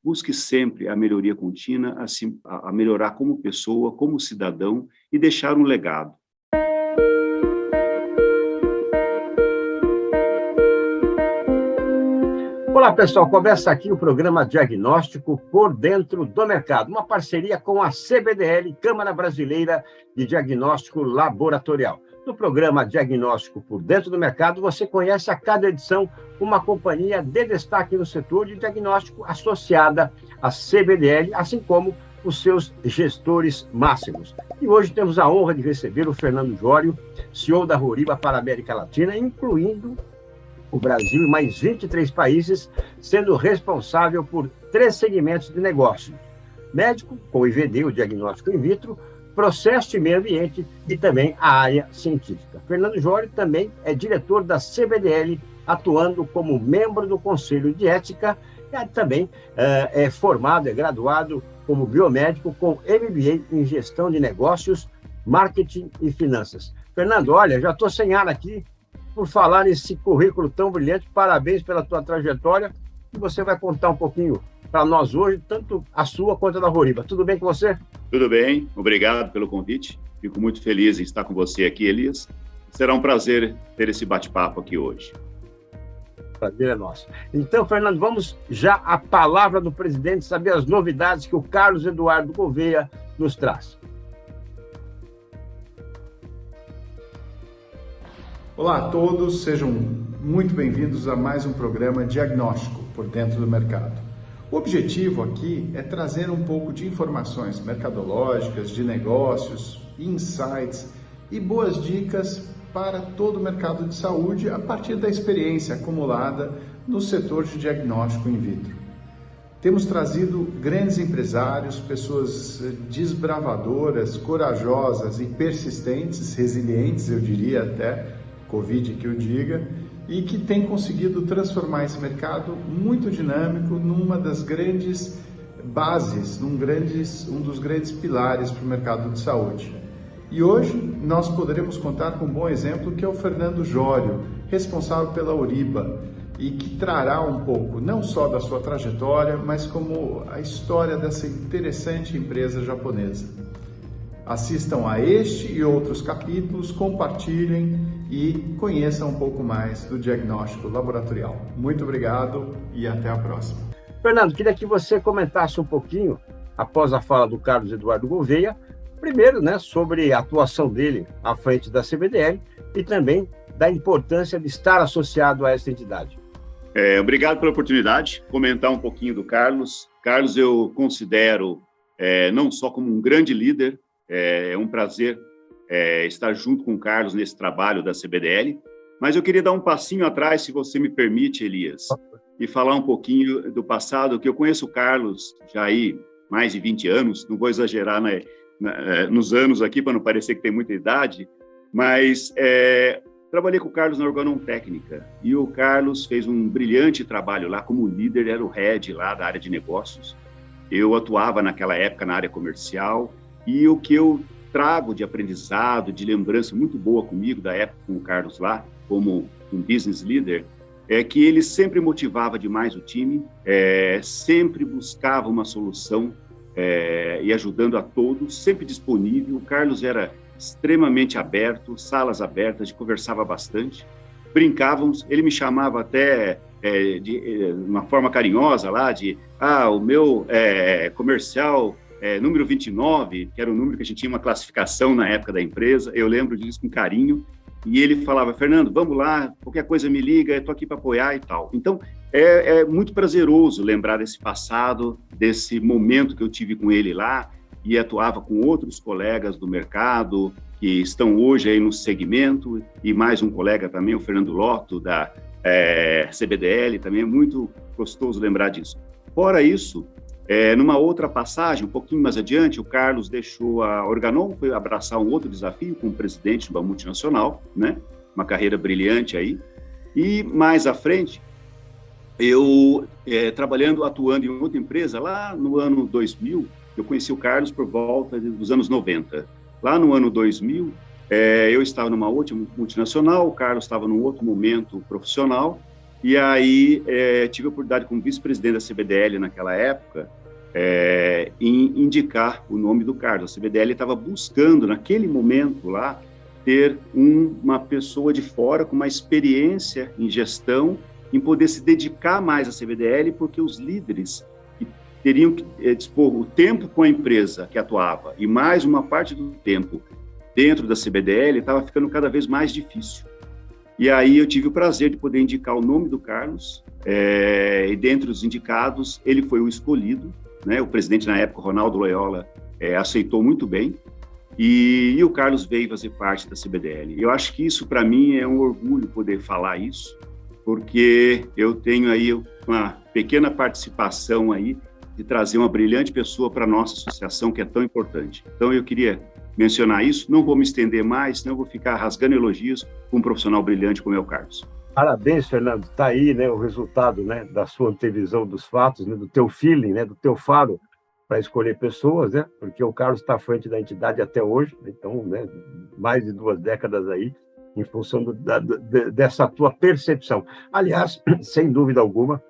busque sempre a melhoria contínua, assim, a melhorar como pessoa, como cidadão e deixar um legado. Olá, pessoal. Começa aqui o programa Diagnóstico por Dentro do Mercado, uma parceria com a CBDL, Câmara Brasileira de Diagnóstico Laboratorial. No programa Diagnóstico por Dentro do Mercado, você conhece a cada edição uma companhia de destaque no setor de diagnóstico associada à CBDL, assim como os seus gestores máximos. E hoje temos a honra de receber o Fernando Jório, CEO da Horiba para a América Latina, incluindo o Brasil e mais 23 países, sendo responsável por 3 segmentos de negócio: médico, com o IVD, o diagnóstico in vitro, processo de meio ambiente e também a área científica. Fernando Jório também é diretor da CBDL, atuando como membro do Conselho de Ética, e também é formado, é graduado como biomédico com MBA em Gestão de Negócios, Marketing e Finanças. Fernando, olha, já estou sem ar aqui, por falar nesse currículo tão brilhante. Parabéns pela tua trajetória, e você vai contar um pouquinho para nós hoje, tanto a sua quanto a da Horiba. Tudo bem com você? Tudo bem, obrigado pelo convite. Fico muito feliz em estar com você aqui, Elias. Será um prazer ter esse bate-papo aqui hoje. O prazer é nosso. Então, Fernando, vamos já à palavra do presidente, saber as novidades que o Carlos Eduardo Gouveia nos traz. Olá a todos, sejam muito bem-vindos a mais um programa Diagnóstico por Dentro do Mercado. O objetivo aqui é trazer um pouco de informações mercadológicas, de negócios, insights e boas dicas para todo o mercado de saúde a partir da experiência acumulada no setor de diagnóstico in vitro. Temos trazido grandes empresários, pessoas desbravadoras, corajosas e persistentes, resilientes, eu diria até, Covid que eu diga, e que tem conseguido transformar esse mercado muito dinâmico numa das grandes bases, um dos grandes pilares para o mercado de saúde. E hoje nós poderemos contar com um bom exemplo, que é o Fernando Jório, responsável pela Horiba, e que trará um pouco não só da sua trajetória, mas como a história dessa interessante empresa japonesa. Assistam a este e outros capítulos, compartilhem e conheçam um pouco mais do diagnóstico laboratorial. Muito obrigado e até a próxima. Fernando, queria que você comentasse um pouquinho, após a fala do Carlos Eduardo Gouveia, primeiro, sobre a atuação dele à frente da CBDL e também da importância de estar associado a essa entidade. Obrigado pela oportunidade, comentar um pouquinho do Carlos. Carlos eu considero não só como um grande líder, é um prazer estar junto com o Carlos nesse trabalho da CBDL, mas eu queria dar um passinho atrás, se você me permite, Elias, e falar um pouquinho do passado, que eu conheço o Carlos já aí mais de 20 anos, não vou exagerar nos anos aqui para não parecer que tem muita idade, mas trabalhei com o Carlos na Organon Técnica, e o Carlos fez um brilhante trabalho lá como líder, era o head lá da área de negócios. Eu atuava naquela época na área comercial, e o que eu trago de aprendizado, de lembrança muito boa comigo, da época com o Carlos lá, como um business leader, é que ele sempre motivava demais o time, sempre buscava uma solução e ajudando a todos, sempre disponível. O Carlos era extremamente aberto, salas abertas, conversava bastante, brincávamos, ele me chamava até de uma forma carinhosa lá, o meu comercial número 29, que era o número que a gente tinha uma classificação na época da empresa, eu lembro disso com carinho, e ele falava: Fernando, vamos lá, qualquer coisa me liga, eu estou aqui para apoiar e tal. Então, é muito prazeroso lembrar desse passado, desse momento que eu tive com ele lá, e atuava com outros colegas do mercado, que estão hoje aí no segmento, e mais um colega também, o Fernando Lotto, da CBDL, também é muito gostoso lembrar disso. Fora isso, numa outra passagem, um pouquinho mais adiante, o Carlos deixou a Organon, foi abraçar um outro desafio como presidente de uma multinacional, né? Uma carreira brilhante aí. E mais à frente, eu atuando em outra empresa, lá no ano 2000, eu conheci o Carlos por volta dos anos 90. Lá no ano 2000, eu estava numa outra multinacional, o Carlos estava num outro momento profissional, E aí tive a oportunidade, como vice-presidente da CBDL naquela época, em indicar o nome do Carlos. A CBDL estava buscando, naquele momento lá, ter uma pessoa de fora com uma experiência em gestão, em poder se dedicar mais à CBDL, porque os líderes que teriam que dispor o tempo com a empresa que atuava e mais uma parte do tempo dentro da CBDL estava ficando cada vez mais difícil. E aí eu tive o prazer de poder indicar o nome do Carlos, e dentre os indicados, ele foi o escolhido, né? O presidente na época, Ronaldo Loyola, aceitou muito bem, e o Carlos veio fazer parte da CBDL. Eu acho que isso, para mim, é um orgulho poder falar isso, porque eu tenho aí uma pequena participação aí de trazer uma brilhante pessoa para a nossa associação, que é tão importante. Então, eu queria mencionar isso, não vou me estender mais, senão eu vou ficar rasgando elogios com um profissional brilhante como é o Carlos. Parabéns, Fernando. Está aí, né, o resultado, né, da sua antevisão dos fatos, né, do teu feeling, né, do teu faro para escolher pessoas, né, porque o Carlos está à frente da entidade até hoje, então, né, mais de 2 décadas aí, em função dessa tua percepção. Aliás, sem dúvida alguma,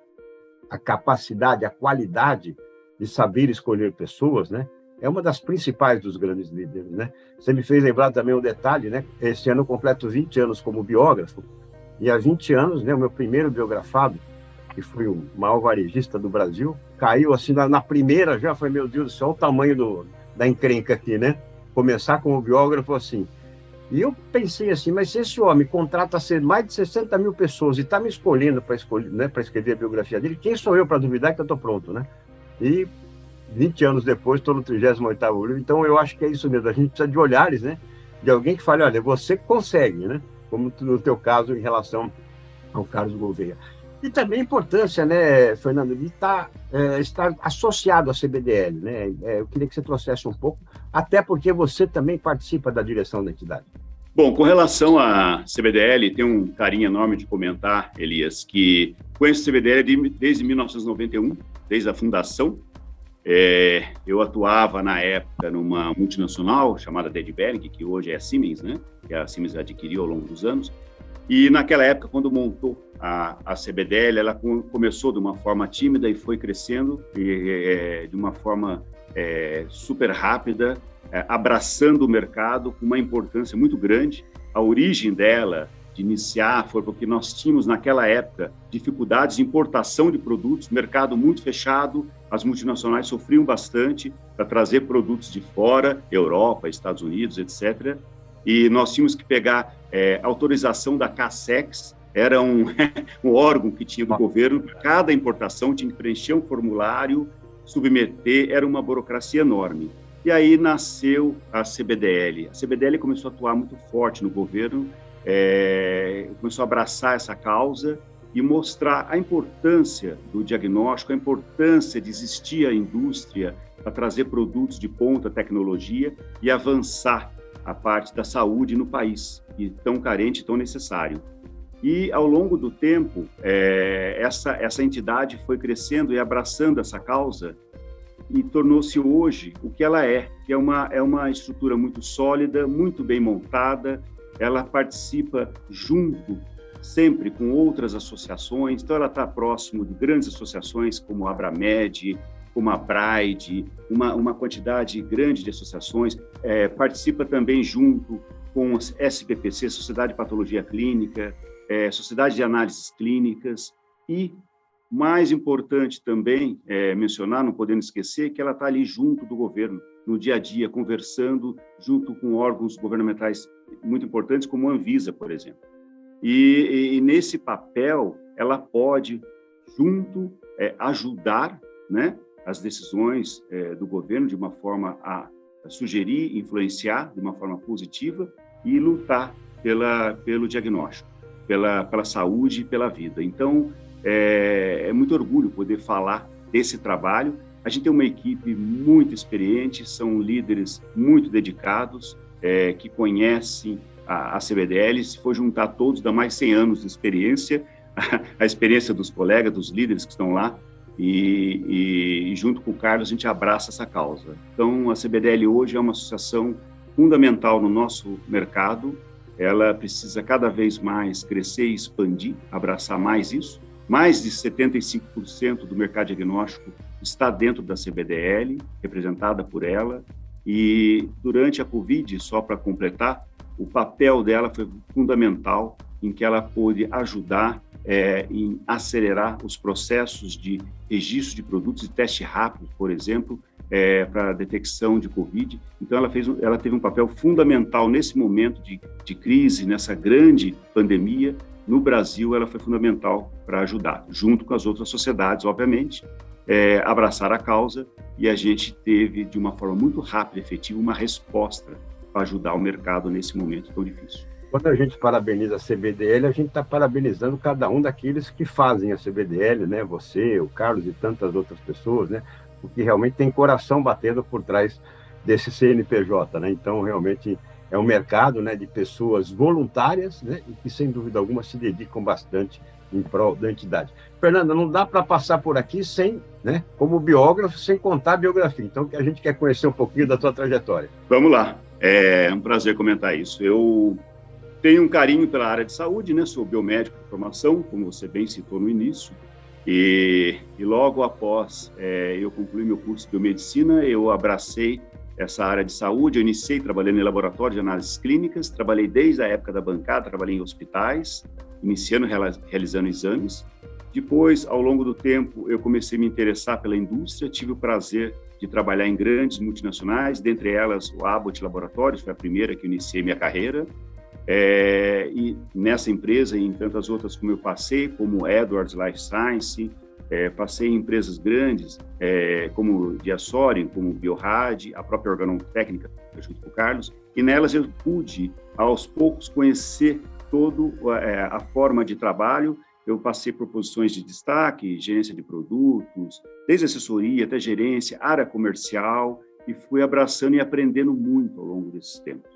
a capacidade, a qualidade de saber escolher pessoas, né, é uma das principais dos grandes líderes, né? Você me fez lembrar também um detalhe, né? Esse ano eu completo 20 anos como biógrafo, e há 20 anos, né, o meu primeiro biografado, que foi o maior varejista do Brasil, caiu assim na primeira já, foi, meu Deus do céu, o tamanho da encrenca aqui, né? Começar como biógrafo assim. E eu pensei assim, mas se esse homem contrata mais de 60 mil pessoas e está me escolhendo para escrever a biografia dele, quem sou eu para duvidar que eu estou pronto, né? E 20 anos depois, estou no 38º livro, então eu acho que é isso mesmo, a gente precisa de olhares, né? De alguém que fale, olha, você consegue, né? Como no teu caso, em relação ao Carlos Gouveia. E também a importância, né, Fernando, de estar associado à CBDL, né? Eu queria que você trouxesse um pouco, até porque você também participa da direção da entidade. Bom, com relação à CBDL, tem um carinho enorme de comentar, Elias, que conheço a CBDL desde 1991, desde a fundação. Eu atuava, na época, numa multinacional chamada Ted Belling, que hoje é a Siemens, né? Que a Siemens adquiriu ao longo dos anos. E, naquela época, quando montou a CBDL, ela começou de uma forma tímida e foi crescendo de uma forma super rápida, abraçando o mercado com uma importância muito grande. A origem dela, de iniciar, foi porque nós tínhamos, naquela época, dificuldades de importação de produtos, mercado muito fechado, as multinacionais sofriam bastante para trazer produtos de fora, Europa, Estados Unidos, etc. E nós tínhamos que pegar autorização da CASEX, era um órgão que tinha do governo, cada importação tinha que preencher um formulário, submeter, era uma burocracia enorme. E aí nasceu a CBDL. A CBDL começou a atuar muito forte no governo, começou a abraçar essa causa e mostrar a importância do diagnóstico, a importância de existir a indústria para trazer produtos de ponta tecnologia e avançar a parte da saúde no país, e tão carente, tão necessário. E, ao longo do tempo, essa entidade foi crescendo e abraçando essa causa e tornou-se hoje o que ela é, que é uma estrutura muito sólida, muito bem montada. Ela participa junto, sempre com outras associações, então ela está próximo de grandes associações como a Abramed, como a Pride, uma quantidade grande de associações, participa também junto com as SPPC, Sociedade de Patologia Clínica, Sociedade de Análises Clínicas, e, mais importante também mencionar, não podemos esquecer, que ela está ali junto do governo, no dia a dia, conversando junto com órgãos governamentais muito importantes, como a Anvisa, por exemplo. E nesse papel, ela pode, junto, ajudar, né, as decisões do governo de uma forma a sugerir, influenciar de uma forma positiva e lutar pelo diagnóstico, pela saúde e pela vida. Então, é muito orgulho poder falar desse trabalho. A gente tem uma equipe muito experiente, são líderes muito dedicados, que conhecem a CBDL. Se for juntar todos, dá mais 100 anos de experiência, a experiência dos colegas, dos líderes que estão lá, e junto com o Carlos a gente abraça essa causa. Então, a CBDL hoje é uma associação fundamental no nosso mercado. Ela precisa cada vez mais crescer e expandir, abraçar mais isso, Mais de 75% do mercado diagnóstico está dentro da CBDL, representada por ela, e durante a Covid, só para completar, o papel dela foi fundamental em que ela pôde ajudar em acelerar os processos de registro de produtos e teste rápido, por exemplo, para a detecção de Covid. Então, ela teve um papel fundamental nesse momento de crise, nessa grande pandemia. No Brasil, ela foi fundamental para ajudar, junto com as outras sociedades, obviamente, abraçar a causa, e a gente teve, de uma forma muito rápida e efetiva, uma resposta para ajudar o mercado nesse momento tão difícil. Quando a gente parabeniza a CBDL, a gente está parabenizando cada um daqueles que fazem a CBDL, né? Você, o Carlos e tantas outras pessoas, né? Porque realmente tem coração batendo por trás desse CNPJ, né? Então, realmente, é um mercado, né, de pessoas voluntárias, né, e que, sem dúvida alguma, se dedicam bastante em prol da entidade. Fernanda, não dá para passar por aqui sem, né, como biógrafo, sem contar a biografia. Então, a gente quer conhecer um pouquinho da tua trajetória. Vamos lá. É um prazer comentar isso. Eu tenho um carinho pela área de saúde, né? Sou biomédico de formação, como você bem citou no início, e logo após eu concluir meu curso de biomedicina, eu abracei essa área de saúde. Eu iniciei trabalhando em laboratório de análises clínicas, trabalhei desde a época da bancada, trabalhei em hospitais, iniciando realizando exames. Depois, ao longo do tempo, eu comecei a me interessar pela indústria, tive o prazer de trabalhar em grandes multinacionais, dentre elas o Abbott Laboratórios, foi a primeira que eu iniciei minha carreira. E nessa empresa e em tantas outras como eu passei, como Edwards Life Science, passei em empresas grandes, como Diassorin, como Biorad, a própria Organotécnica, junto com o Carlos, e nelas eu pude, aos poucos, conhecer toda a forma de trabalho. Eu passei por posições de destaque, gerência de produtos, desde assessoria até gerência, área comercial, e fui abraçando e aprendendo muito ao longo desses tempos.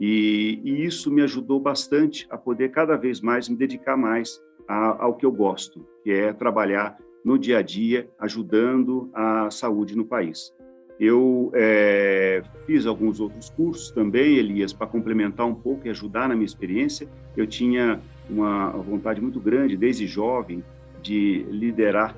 E isso me ajudou bastante a poder cada vez mais me dedicar mais ao que eu gosto, que é trabalhar no dia a dia, ajudando a saúde no país. Eu fiz alguns outros cursos também, Elias, para complementar um pouco e ajudar na minha experiência. Eu tinha uma vontade muito grande, desde jovem, de liderar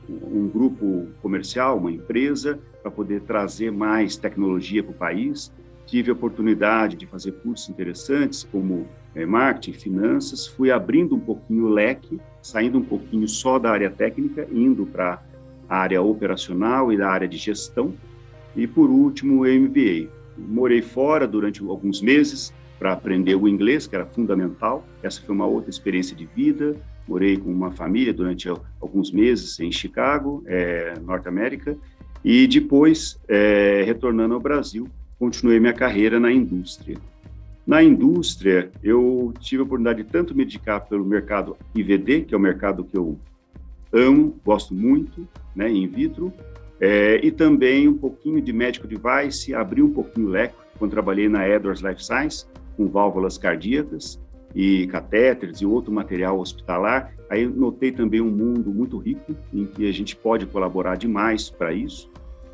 um grupo comercial, uma empresa, para poder trazer mais tecnologia para o país. Tive a oportunidade de fazer cursos interessantes, como marketing, finanças. Fui abrindo um pouquinho o leque, saindo um pouquinho só da área técnica, indo para a área operacional e da área de gestão. E, por último, o MBA. Morei fora durante alguns meses para aprender o inglês, que era fundamental. Essa foi uma outra experiência de vida. Morei com uma família durante alguns meses em Chicago, Norte América. E depois, retornando ao Brasil, continuei minha carreira na indústria. Na indústria, eu tive a oportunidade de tanto me dedicar pelo mercado IVD, que é o mercado que eu amo, gosto muito, né, in vitro, e também um pouquinho de medical device, abri um pouquinho o leque, quando trabalhei na Edwards Life Science, com válvulas cardíacas e catéteres e outro material hospitalar. Aí notei também um mundo muito rico, em que a gente pode colaborar demais para isso.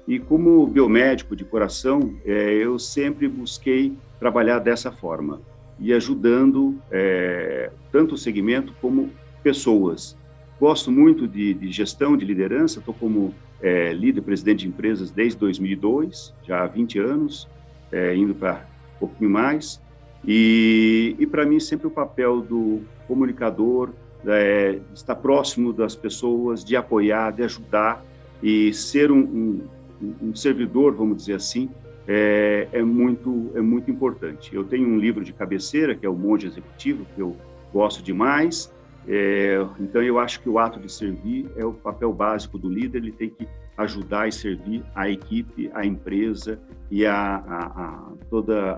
E como biomédico de coração, eu sempre busquei trabalhar dessa forma, e ajudando tanto o segmento como pessoas. Gosto muito de gestão, de liderança, estou como líder, presidente de empresas desde 2002, já há 20 anos, indo para um pouquinho mais. E para mim sempre o papel do comunicador, estar próximo das pessoas, de apoiar, de ajudar e ser um servidor, vamos dizer assim, é muito importante. Eu tenho um livro de cabeceira, que é o Monge Executivo, que eu gosto demais. Então, eu acho que o ato de servir é o papel básico do líder. Ele tem que ajudar e servir a equipe, a empresa e toda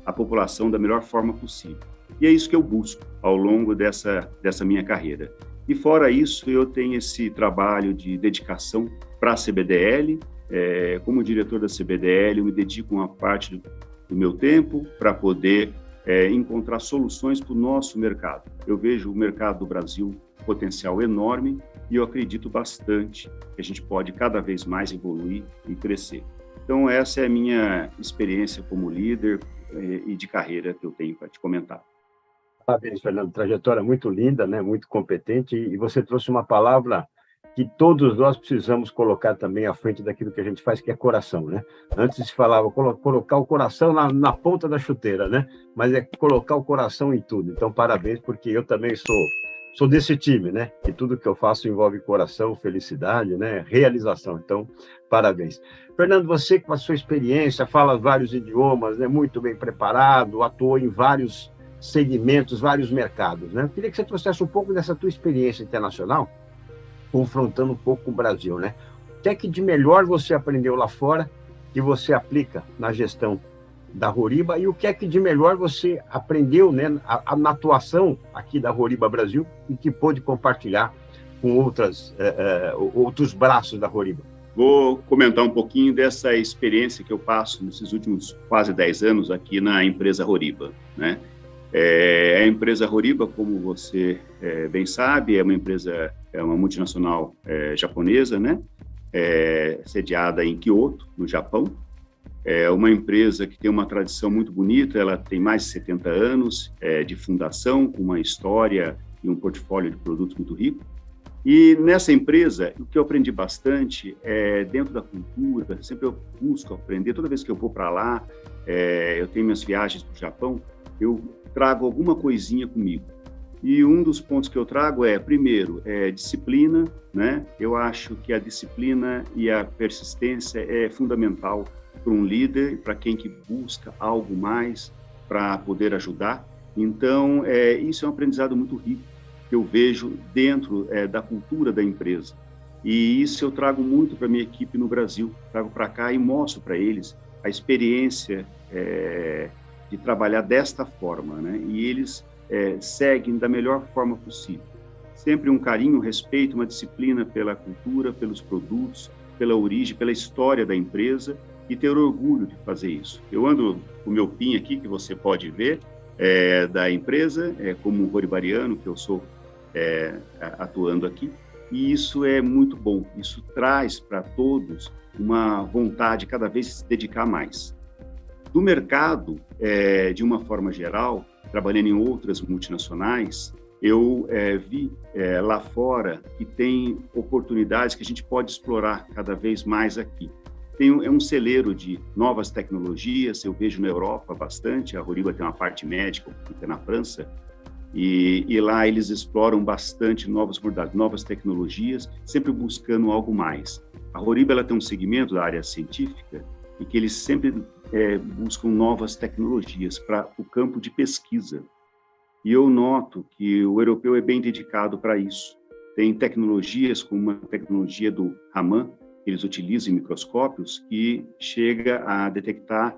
a população da melhor forma possível. E é isso que eu busco ao longo dessa minha carreira. E fora isso, eu tenho esse trabalho de dedicação para a CBDL. Como diretor da CBDL, eu me dedico uma parte do meu tempo para poder encontrar soluções para o nosso mercado. Eu vejo o mercado do Brasil potencial enorme e eu acredito bastante que a gente pode cada vez mais evoluir e crescer. Então, essa é a minha experiência como líder e de carreira que eu tenho para te comentar. Parabéns, Fernando. Trajetória muito linda, né? Muito competente. E você trouxe uma palavra que todos nós precisamos colocar também à frente daquilo que a gente faz, que é coração, né? Antes se falava colocar o coração na ponta da chuteira, né? Mas é colocar o coração em tudo. Então, parabéns, porque eu também sou desse time, né? E tudo que eu faço envolve coração, felicidade, né? Realização. Então, parabéns. Fernando, você com a sua experiência, fala vários idiomas, né? Muito bem preparado, atuou em vários segmentos, vários mercados, né? Eu queria que você trouxesse um pouco dessa tua experiência internacional, confrontando um pouco com o Brasil, né? O que é que de melhor você aprendeu lá fora que você aplica na gestão da Horiba e o que é que de melhor você aprendeu, né, na atuação aqui da Horiba Brasil e que pôde compartilhar com outros braços da Horiba? Vou comentar um pouquinho dessa experiência que eu passo nesses últimos quase 10 anos aqui na empresa Horiba, né? A empresa Horiba, como você bem sabe, é uma multinacional japonesa, né? Sediada em Kyoto, no Japão. É uma empresa que tem uma tradição muito bonita, ela tem mais de 70 anos de fundação, com uma história e um portfólio de produtos muito rico. E nessa empresa, o que eu aprendi bastante é dentro da cultura, sempre eu busco aprender, toda vez que eu vou para lá, eu tenho minhas viagens para o Japão, eu trago alguma coisinha comigo. E um dos pontos que eu trago primeiro, disciplina, né? Eu acho que a disciplina e a persistência é fundamental para um líder, para quem que busca algo mais para poder ajudar. Então, isso é um aprendizado muito rico que eu vejo dentro da cultura da empresa. E isso eu trago muito para a minha equipe no Brasil, trago para cá e mostro para eles a experiência de trabalhar desta forma, né? E eles seguem da melhor forma possível. Sempre um carinho, um respeito, uma disciplina pela cultura, pelos produtos, pela origem, pela história da empresa e ter orgulho de fazer isso. Eu ando com o meu PIN aqui, que você pode ver, da empresa, como um horibariano que eu sou atuando aqui, e isso é muito bom. Isso traz para todos uma vontade cada vez de se dedicar mais. Do mercado, de uma forma geral, trabalhando em outras multinacionais, eu vi lá fora que tem oportunidades que a gente pode explorar cada vez mais aqui. É um celeiro de novas tecnologias, eu vejo na Europa bastante, a Horiba tem uma parte médica, fica na França, e lá eles exploram bastante novas modalidades, novas tecnologias, sempre buscando algo mais. A Horiba ela tem um segmento da área científica e que eles sempre buscam novas tecnologias para o campo de pesquisa. E eu noto que o europeu é bem dedicado para isso. Tem tecnologias como a tecnologia do Raman, que eles utilizam em microscópios, que chega a detectar,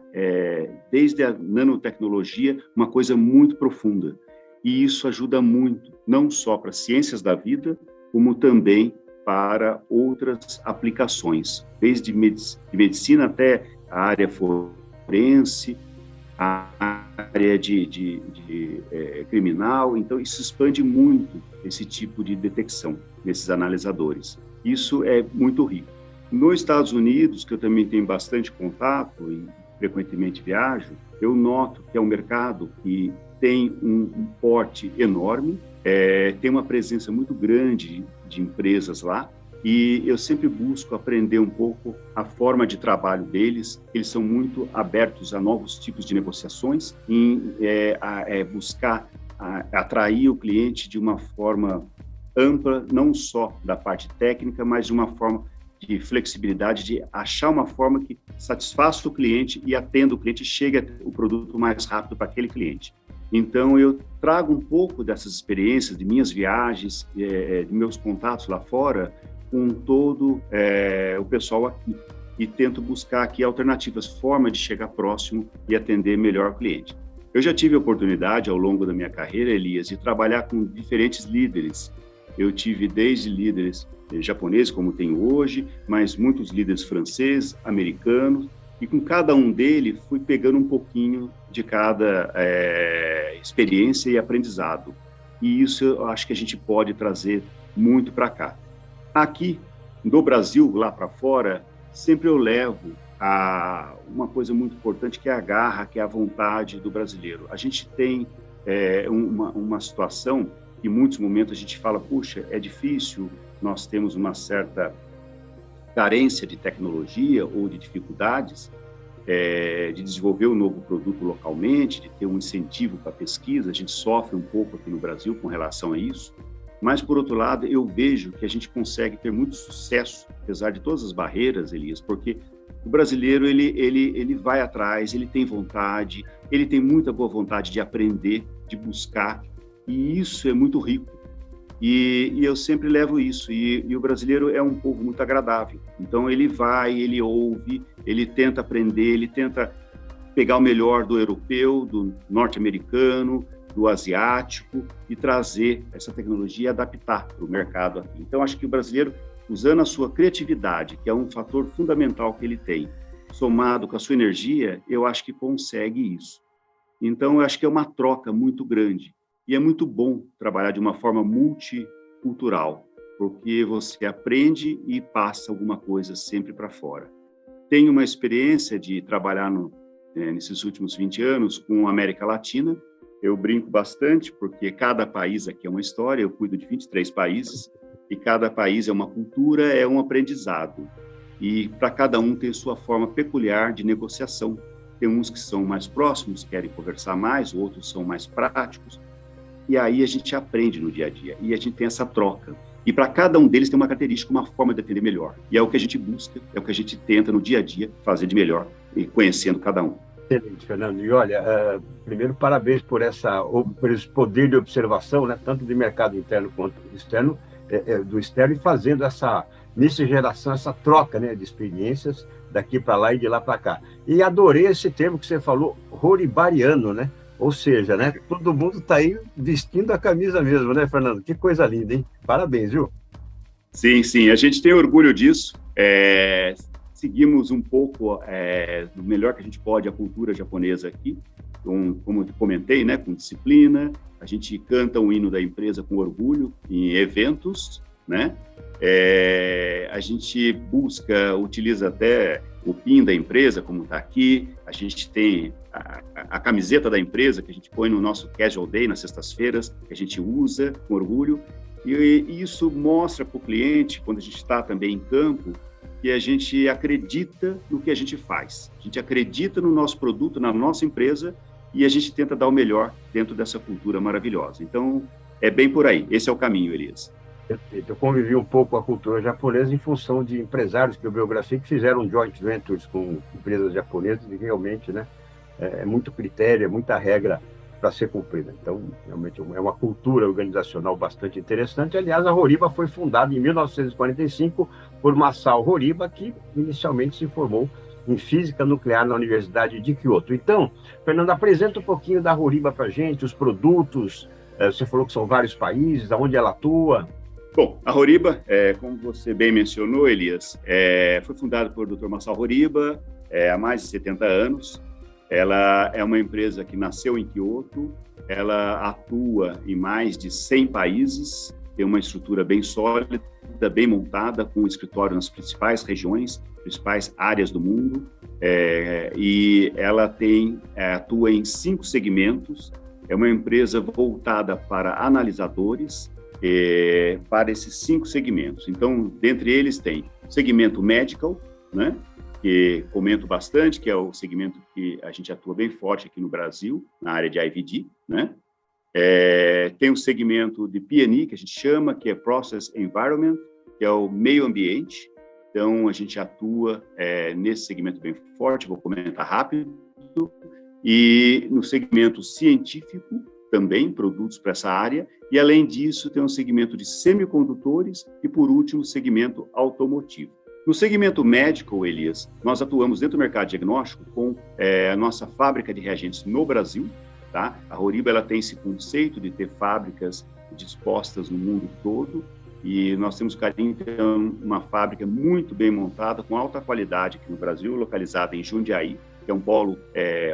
desde a nanotecnologia, uma coisa muito profunda. E isso ajuda muito, não só para ciências da vida, como também para outras aplicações, desde medicina até a área forense, a área de criminal. Então, isso expande muito esse tipo de detecção nesses analisadores. Isso é muito rico. Nos Estados Unidos, que eu também tenho bastante contato e frequentemente viajo, eu noto que é um mercado que tem um porte enorme, tem uma presença muito grande de empresas lá, e eu sempre busco aprender um pouco a forma de trabalho deles. Eles são muito abertos a novos tipos de negociações, em buscar atrair o cliente de uma forma ampla, não só da parte técnica, mas de uma forma de flexibilidade, de achar uma forma que satisfaça o cliente e atenda o cliente, chegue o produto mais rápido para aquele cliente. Então, eu trago um pouco dessas experiências de minhas viagens, de meus contatos lá fora, com todo o pessoal aqui, e tento buscar aqui alternativas, formas de chegar próximo e atender melhor o cliente. Eu já tive a oportunidade, ao longo da minha carreira, Elias, de trabalhar com diferentes líderes. Eu tive desde líderes japoneses, como tenho hoje, mas muitos líderes franceses, americanos, e com cada um deles fui pegando um pouquinho de cada experiência e aprendizado. E isso eu acho que a gente pode trazer muito para cá. Aqui, no Brasil, lá para fora, sempre eu levo a uma coisa muito importante, que é a garra, que é a vontade do brasileiro. A gente tem uma situação que em muitos momentos a gente fala, puxa, é difícil, nós temos uma certa carência de tecnologia ou de dificuldades de desenvolver um novo produto localmente, de ter um incentivo para a pesquisa. A gente sofre um pouco aqui no Brasil com relação a isso, mas, por outro lado, eu vejo que a gente consegue ter muito sucesso, apesar de todas as barreiras, Elias, porque o brasileiro, ele vai atrás, ele tem vontade, ele tem muita boa vontade de aprender, de buscar, e isso é muito rico. E eu sempre levo isso, e o brasileiro é um povo muito agradável. Então, ele vai, ele ouve, ele tenta aprender, ele tenta pegar o melhor do europeu, do norte-americano, do asiático, e trazer essa tecnologia e adaptar para o mercado aqui. Então, acho que o brasileiro, usando a sua criatividade, que é um fator fundamental que ele tem, somado com a sua energia, eu acho que consegue isso. Então, eu acho que é uma troca muito grande. E é muito bom trabalhar de uma forma multicultural, porque você aprende e passa alguma coisa sempre para fora. Tenho uma experiência de trabalhar nesses últimos 20 anos com a América Latina. Eu brinco bastante, porque cada país aqui é uma história, eu cuido de 23 países, e cada país é uma cultura, é um aprendizado. E para cada um tem sua forma peculiar de negociação. Tem uns que são mais próximos, querem conversar mais, outros são mais práticos. E aí a gente aprende no dia a dia, e a gente tem essa troca. E para cada um deles tem uma característica, uma forma de atender melhor. E é o que a gente busca, é o que a gente tenta no dia a dia fazer de melhor, e conhecendo cada um. Excelente, Fernando. E olha, primeiro, parabéns por esse poder de observação, né, tanto de mercado interno quanto externo, do externo, e fazendo essa miscigenação, essa troca, né, de experiências daqui para lá e de lá para cá. E adorei esse termo que você falou, roribariano, né? Ou seja, né, todo mundo está aí vestindo a camisa mesmo, né, Fernando? Que coisa linda, hein? Parabéns, viu? Sim, sim, a gente tem orgulho disso. Seguimos um pouco, do melhor que a gente pode, a cultura japonesa aqui, como eu comentei, né, com disciplina. A gente canta o hino da empresa com orgulho em eventos, né? A gente utiliza até o PIN da empresa, como está aqui. A gente tem a camiseta da empresa que a gente põe no nosso Casual Day, nas sextas-feiras, que a gente usa com orgulho. E isso mostra para o cliente, quando a gente está também em campo, que a gente acredita no que a gente faz. A gente acredita no nosso produto, na nossa empresa, e a gente tenta dar o melhor dentro dessa cultura maravilhosa. Então, é bem por aí. Esse é o caminho, Elias. Perfeito. Eu convivi um pouco com a cultura japonesa em função de empresários que eu biografei que fizeram joint ventures com empresas japonesas, e realmente, né, é muito critério, é muita regra para ser cumprida. Então, realmente é uma cultura organizacional bastante interessante. Aliás, a Horiba foi fundada em 1945 por Masao Horiba, que inicialmente se formou em física nuclear na Universidade de Kyoto. Então, Fernando, apresenta um pouquinho da Horiba para a gente, os produtos. Você falou que são vários países, aonde ela atua. Bom, a Horiba, como você bem mencionou, Elias, foi fundada por Dr. Masao Horiba há mais de 70 anos. Ela é uma empresa que nasceu em Kyoto, ela atua em mais de 100 países, tem uma estrutura bem sólida, bem montada, com escritório nas principais regiões, principais áreas do mundo, e ela atua em 5 segmentos. É uma empresa voltada para analisadores, para esses 5 segmentos. Então, dentre eles tem o segmento medical, né, que comento bastante, que é o segmento que a gente atua bem forte aqui no Brasil, na área de IVD, né? Tem o segmento de P&E, que a gente chama, que é Process Environment, que é o meio ambiente. Então, a gente atua nesse segmento bem forte, vou comentar rápido. E no segmento científico, também produtos para essa área. E, além disso, tem um segmento de semicondutores e, por último, o segmento automotivo. No segmento médico, Elias, nós atuamos dentro do mercado diagnóstico com a nossa fábrica de reagentes no Brasil. Tá? A Horiba ela tem esse conceito de ter fábricas dispostas no mundo todo, e nós temos carinho de ter uma fábrica muito bem montada, com alta qualidade aqui no Brasil, localizada em Jundiaí, que é um polo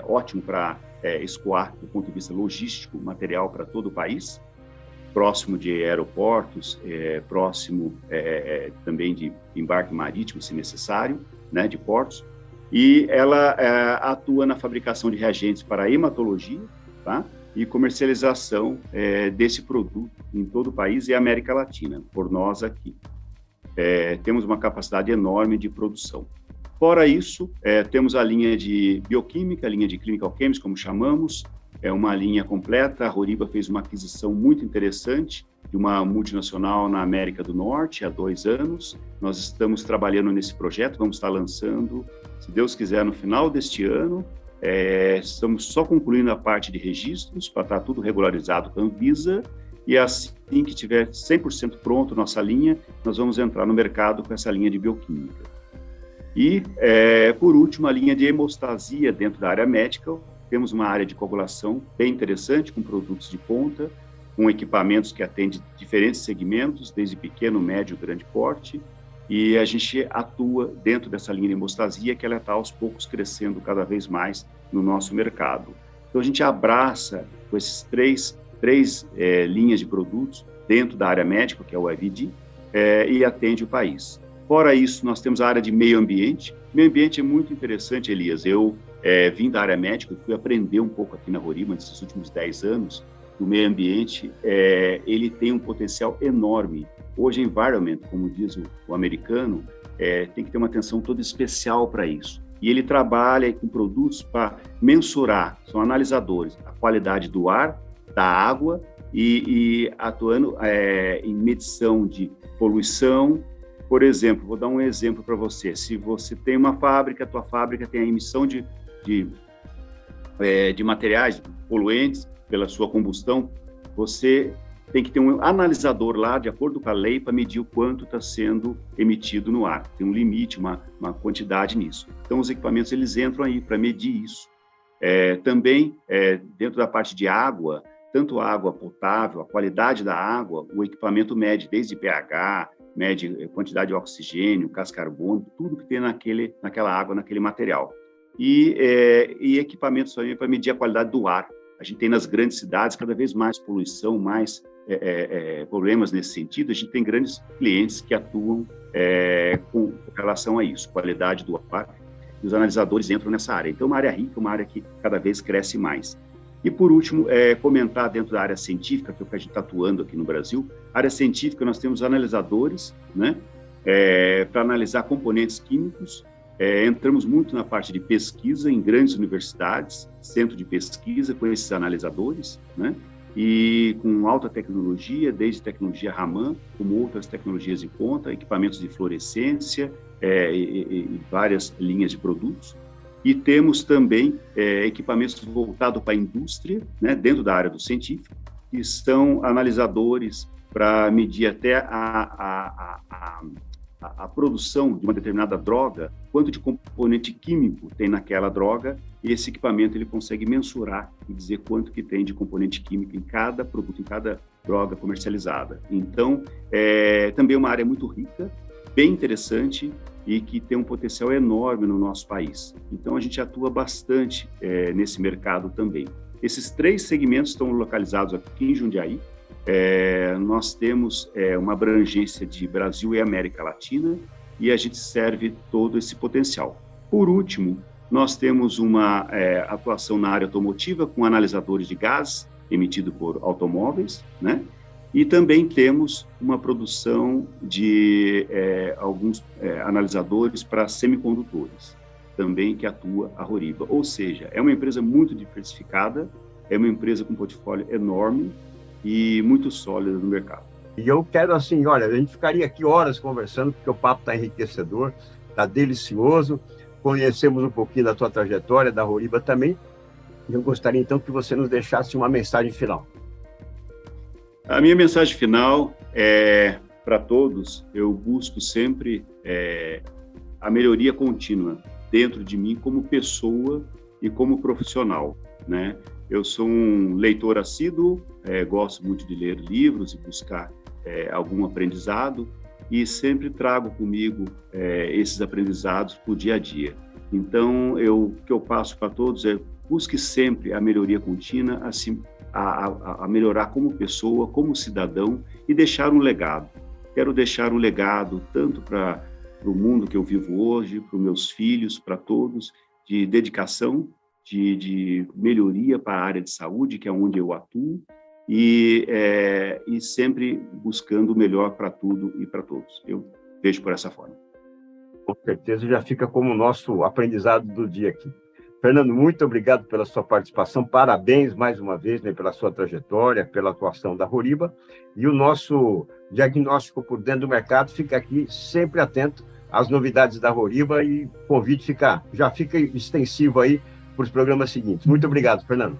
ótimo para escoar do ponto de vista logístico, material para todo o país, próximo de aeroportos, próximo também de embarque marítimo, se necessário, né, de portos. E ela atua na fabricação de reagentes para hematologia, tá? e comercialização desse produto em todo o país e América Latina, por nós aqui. Temos uma capacidade enorme de produção. Fora isso, temos a linha de bioquímica, a linha de clinical chemistry, como chamamos, é uma linha completa. A Horiba fez uma aquisição muito interessante de uma multinacional na América do Norte há 2 anos. Nós estamos trabalhando nesse projeto, vamos estar lançando, se Deus quiser, no final deste ano. Estamos só concluindo a parte de registros para estar tudo regularizado com a Anvisa, e assim que tiver 100% pronto nossa linha, nós vamos entrar no mercado com essa linha de bioquímica. E, por último, a linha de hemostasia dentro da área médica. Temos uma área de coagulação bem interessante, com produtos de ponta, com equipamentos que atendem diferentes segmentos, desde pequeno, médio, grande porte, e a gente atua dentro dessa linha de hemostasia, que ela está aos poucos crescendo cada vez mais no nosso mercado. Então, a gente abraça com esses três linhas de produtos dentro da área médica, que é o IVD, e atende o país. Fora isso, nós temos a área de meio ambiente. Meio ambiente é muito interessante, Elias. Eu vim da área médica e fui aprender um pouco aqui na Horiba, nesses últimos 10 anos. O meio ambiente, ele tem um potencial enorme. Hoje, environment, como diz o americano, tem que ter uma atenção toda especial para isso. E ele trabalha com produtos para mensurar, são analisadores, a qualidade do ar, da água e atuando em medição de poluição. Por exemplo, vou dar um exemplo para você. Se você tem uma fábrica, a tua fábrica tem a emissão de materiais poluentes pela sua combustão, você tem que ter um analisador lá, de acordo com a lei, para medir o quanto está sendo emitido no ar. Tem um limite, uma quantidade nisso. Então, os equipamentos, eles entram aí para medir isso. Também, dentro da parte de água, tanto a água potável, a qualidade da água, o equipamento mede desde pH, mede quantidade de oxigênio, gás carbônico, tudo que tem naquela água, naquele material. E equipamentos também para medir a qualidade do ar. A gente tem nas grandes cidades cada vez mais poluição, mais problemas nesse sentido. A gente tem grandes clientes que atuam com relação a isso, qualidade do ar, e os analisadores entram nessa área. Então, uma área rica, uma área que cada vez cresce mais. E, por último, comentar dentro da área científica, que é o que a gente está atuando aqui no Brasil. A área científica, nós temos analisadores, né, para analisar componentes químicos. Entramos muito na parte de pesquisa em grandes universidades, centro de pesquisa com esses analisadores, né, e com alta tecnologia, desde tecnologia Raman, como outras tecnologias de ponta, equipamentos de fluorescência e várias linhas de produtos. E temos também equipamentos voltados para a indústria, né, dentro da área do científico, que são analisadores para medir até a produção de uma determinada droga, quanto de componente químico tem naquela droga, e esse equipamento ele consegue mensurar e dizer quanto que tem de componente químico em cada produto, em cada droga comercializada. Então, também é uma área muito rica, bem interessante, e que tem um potencial enorme no nosso país. Então, a gente atua bastante nesse mercado também. Esses 3 segmentos estão localizados aqui em Jundiaí. Nós temos uma abrangência de Brasil e América Latina, e a gente serve todo esse potencial. Por último, nós temos uma atuação na área automotiva, com analisadores de gás emitido por automóveis, né? E também temos uma produção de alguns analisadores para semicondutores, também que atua a Horiba. Ou seja, é uma empresa muito diversificada, é uma empresa com um portfólio enorme e muito sólida no mercado. E eu quero, assim, olha, a gente ficaria aqui horas conversando, porque o papo está enriquecedor, está delicioso, conhecemos um pouquinho da tua trajetória, da Horiba também, e eu gostaria, então, que você nos deixasse uma mensagem final. A minha mensagem final é para todos. Eu busco sempre a melhoria contínua dentro de mim como pessoa e como profissional, né? Eu sou um leitor assíduo, gosto muito de ler livros e buscar algum aprendizado, e sempre trago comigo esses aprendizados para o dia a dia. Então, o que eu passo para todos é: busque sempre a melhoria contínua, assim, a melhorar como pessoa, como cidadão, e deixar um legado. Quero deixar um legado tanto para o mundo que eu vivo hoje, para os meus filhos, para todos, de dedicação, de melhoria para a área de saúde, que é onde eu atuo, e sempre buscando o melhor para tudo e para todos. Eu vejo por essa forma. Com certeza, já fica como o nosso aprendizado do dia aqui. Fernando, muito obrigado pela sua participação, parabéns mais uma vez, né, pela sua trajetória, pela atuação da Horiba, e o nosso diagnóstico por dentro do mercado fica aqui sempre atento às novidades da Horiba, e o convite já fica extensivo aí para os programas seguintes. Muito obrigado, Fernando.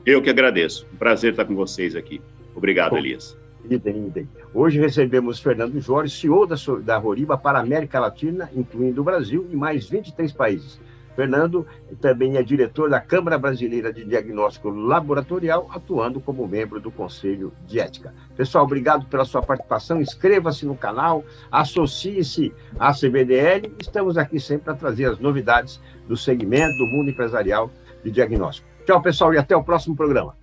Eu que agradeço, um prazer estar com vocês aqui. Obrigado, Elias. Idem. Hoje recebemos Fernando Jorge, CEO da Horiba para a América Latina, incluindo o Brasil e mais 23 países. Fernando também é diretor da Câmara Brasileira de Diagnóstico Laboratorial, atuando como membro do Conselho de Ética. Pessoal, obrigado pela sua participação. Inscreva-se no canal, associe-se à CBDL. Estamos aqui sempre para trazer as novidades do segmento do mundo empresarial de diagnóstico. Tchau, pessoal, e até o próximo programa.